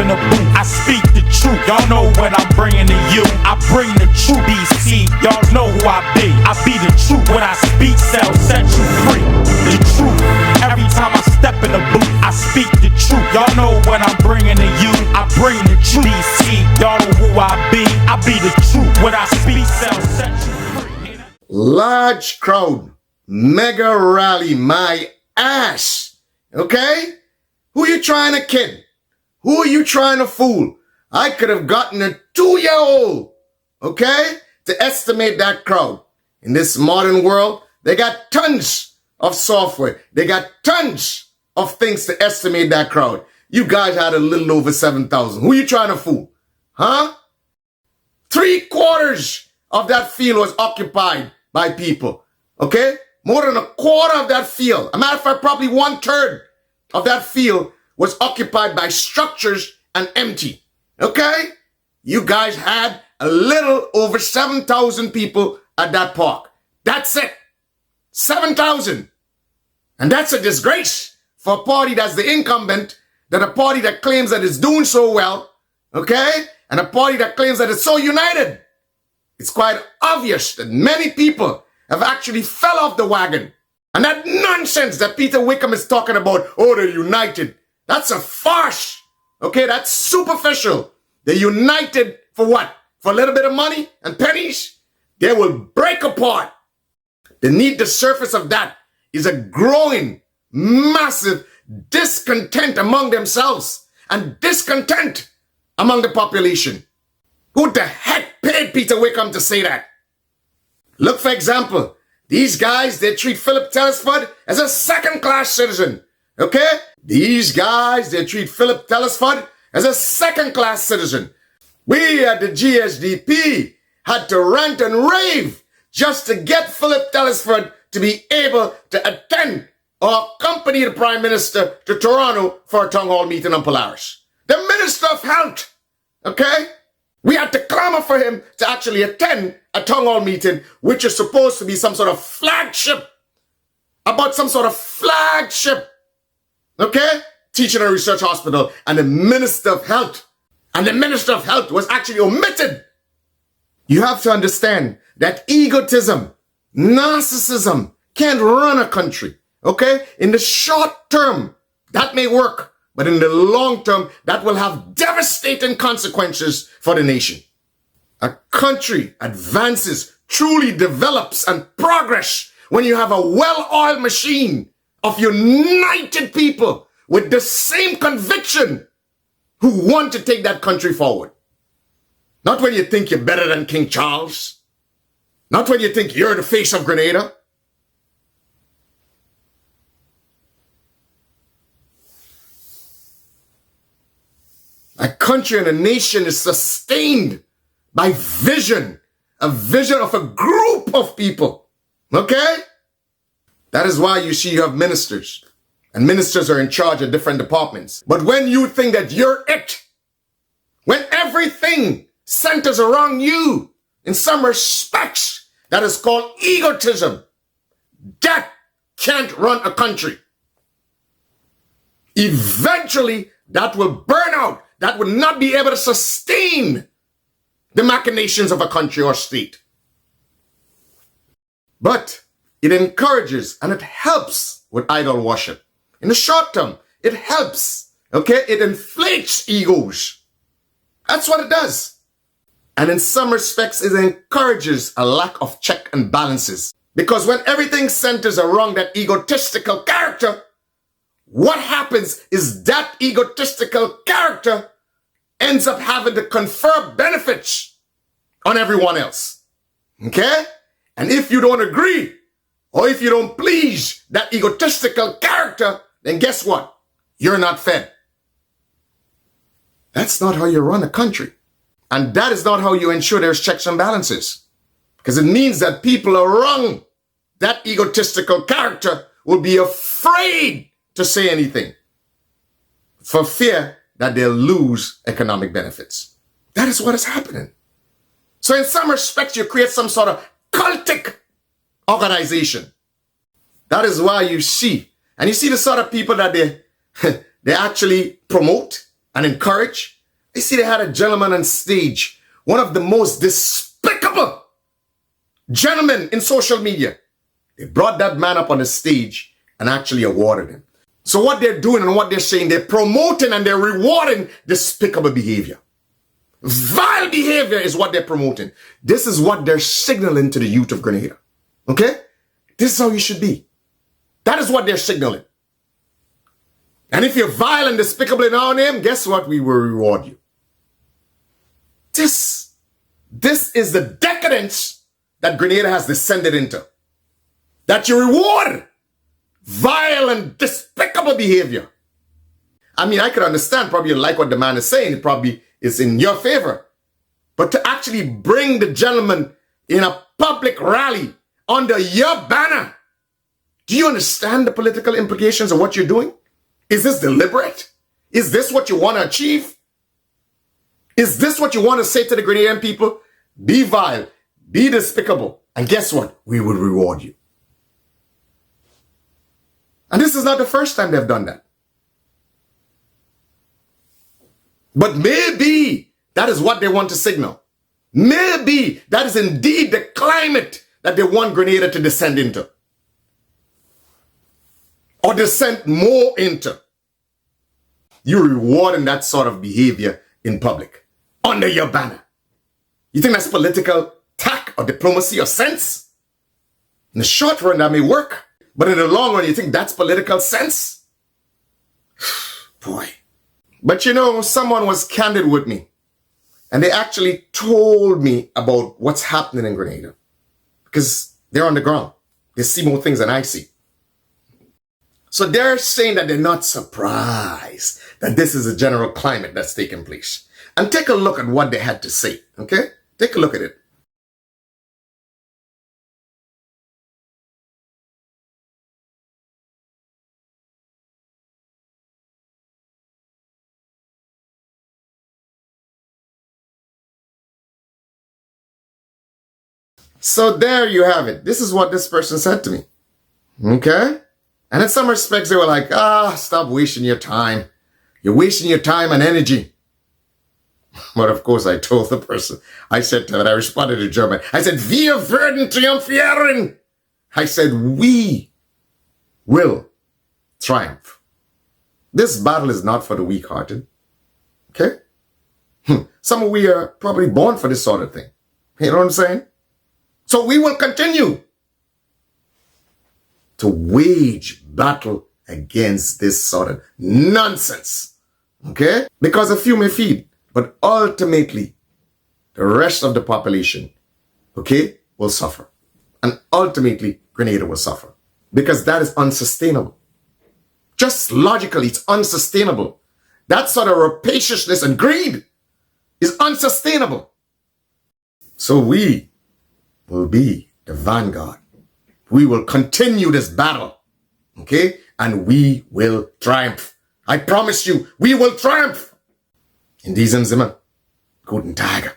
in the booth, I speak the truth. Y'all know what I'm bringing to you. I bring the truth, BC. Y'all know who I be. I be the truth. When I speak, sell, set you free. The truth. Every time I step in the booth, I speak the truth. Y'all know what I'm bringing to you. I bring the truth, BC. Y'all know who I be. I be the truth. When I speak, sell, set you free. Large crowd, mega rally, my ass. Okay? Who you trying to kid? Who are you trying to fool? I could have gotten a 2-year-old, okay, to estimate that crowd. In this modern world, they got tons of software. They got tons of things to estimate that crowd. You guys had a little over 7,000. Who you trying to fool? Huh? 3/4 of that field was occupied by people, okay? More than a quarter of that field, a matter of fact, probably 1/3 of that field was occupied by structures and empty, okay? You guys had a little over 7,000 people at that park. That's it. 7,000. And that's a disgrace for a party that's the incumbent, that a party that claims that it's doing so well, okay? And a party that claims that it's so united. It's quite obvious that many people have actually fell off the wagon. And that nonsense that Peter Wickham is talking about, oh, they're united, that's a farce. Okay, that's superficial. They're united for what? For a little bit of money and pennies? They will break apart. Beneath the surface of that is a growing, massive discontent among themselves and discontent among the population. Who the heck paid Peter Wickham to say that? Look, for example, these guys, they treat Philip Telesford as a second-class citizen, okay? These guys, they treat Philip Telesford as a second-class citizen. We at the GSDP had to rant and rave just to get Philip Telesford to be able to attend or accompany the Prime Minister to Toronto for a town hall meeting on Polaris. The Minister of Health, okay? We had to clamor for him to actually attend a town hall meeting, which is supposed to be some sort of flagship, about some sort of flagship, okay? Teaching and research hospital, and the Minister of Health. And the Minister of Health was actually omitted. You have to understand that egotism, narcissism can't run a country, okay? In the short term, that may work. But in the long term, that will have devastating consequences for the nation. A country advances, truly develops and progress when you have a well-oiled machine of united people with the same conviction who want to take that country forward. Not when you think you're better than King Charles. Not when you think you're the face of Grenada. A country and a nation is sustained by vision, a vision of a group of people, okay? That is why you see you have ministers, and ministers are in charge of different departments. But when you think that you're it, when everything centers around you, in some respects, that is called egotism. That can't run a country. Eventually, that will burn out. That would not be able to sustain the machinations of a country or state. But it encourages and it helps with idol worship. In the short term, it helps, okay? It inflates egos. That's what it does. And in some respects, it encourages a lack of check and balances. Because when everything centers around that egotistical character, what happens is that egotistical character ends up having to confer benefits on everyone else. Okay? And if you don't agree, or if you don't please that egotistical character, then guess what? You're not fed. That's not how you run a country. And that is not how you ensure there's checks and balances. Because it means that people around that egotistical character will be afraid to say anything for fear that they'll lose economic benefits. That is what is happening. So in some respects, you create some sort of cultic organization. That is why you see, and you see the sort of people that they actually promote and encourage. I see they had a gentleman on stage, one of the most despicable gentlemen in social media. They brought that man up on the stage and actually awarded him. So what they're doing and what they're saying, they're promoting and they're rewarding despicable behavior. Vile behavior is what they're promoting. This is what they're signaling to the youth of Grenada. Okay? This is how you should be. That is what they're signaling. And if you're vile and despicable in our name, guess what? We will reward you. This is the decadence that Grenada has descended into. That you reward vile and despicable behavior. I mean, I could understand, probably you like what the man is saying. It probably is in your favor. But to actually bring the gentleman in a public rally under your banner, do you understand the political implications of what you're doing? Is this deliberate? Is this what you want to achieve? Is this what you want to say to the Grenadian people? Be vile, be despicable, and guess what? We will reward you. And this is not the first time they've done that. But maybe that is what they want to signal. Maybe that is indeed the climate that they want Grenada to descend into. Or descend more into. You're rewarding that sort of behavior in public, under your banner. You think that's political tact or diplomacy or sense? In the short run, that may work. But in the long run, you think that's political sense? Boy. But you know, someone was candid with me. And they actually told me about what's happening in Grenada. Because they're on the ground. They see more things than I see. So they're saying that they're not surprised that this is a general climate that's taking place. And take a look at what they had to say, okay? Take a look at it. So there you have it. This is what this person said to me, okay? And in some respects, they were like, stop wasting your time. You're wasting your time and energy. But of course, I told the person, I said to her, I responded in German. I said, wir werden triumphieren. I said, we will triumph. This battle is not for the weak-hearted. Okay? Some of we are probably born for this sort of thing. You know what I'm saying? So we will continue to wage battle against this sort of nonsense. Okay? Because a few may feed, but ultimately, the rest of the population, okay, will suffer. And ultimately, Grenada will suffer. Because that is unsustainable. Just logically, it's unsustainable. That sort of rapaciousness and greed is unsustainable. So we will be the vanguard. We will continue this battle, okay? And we will triumph. I promise you, we will triumph. In diesem Sinne, guten Tag.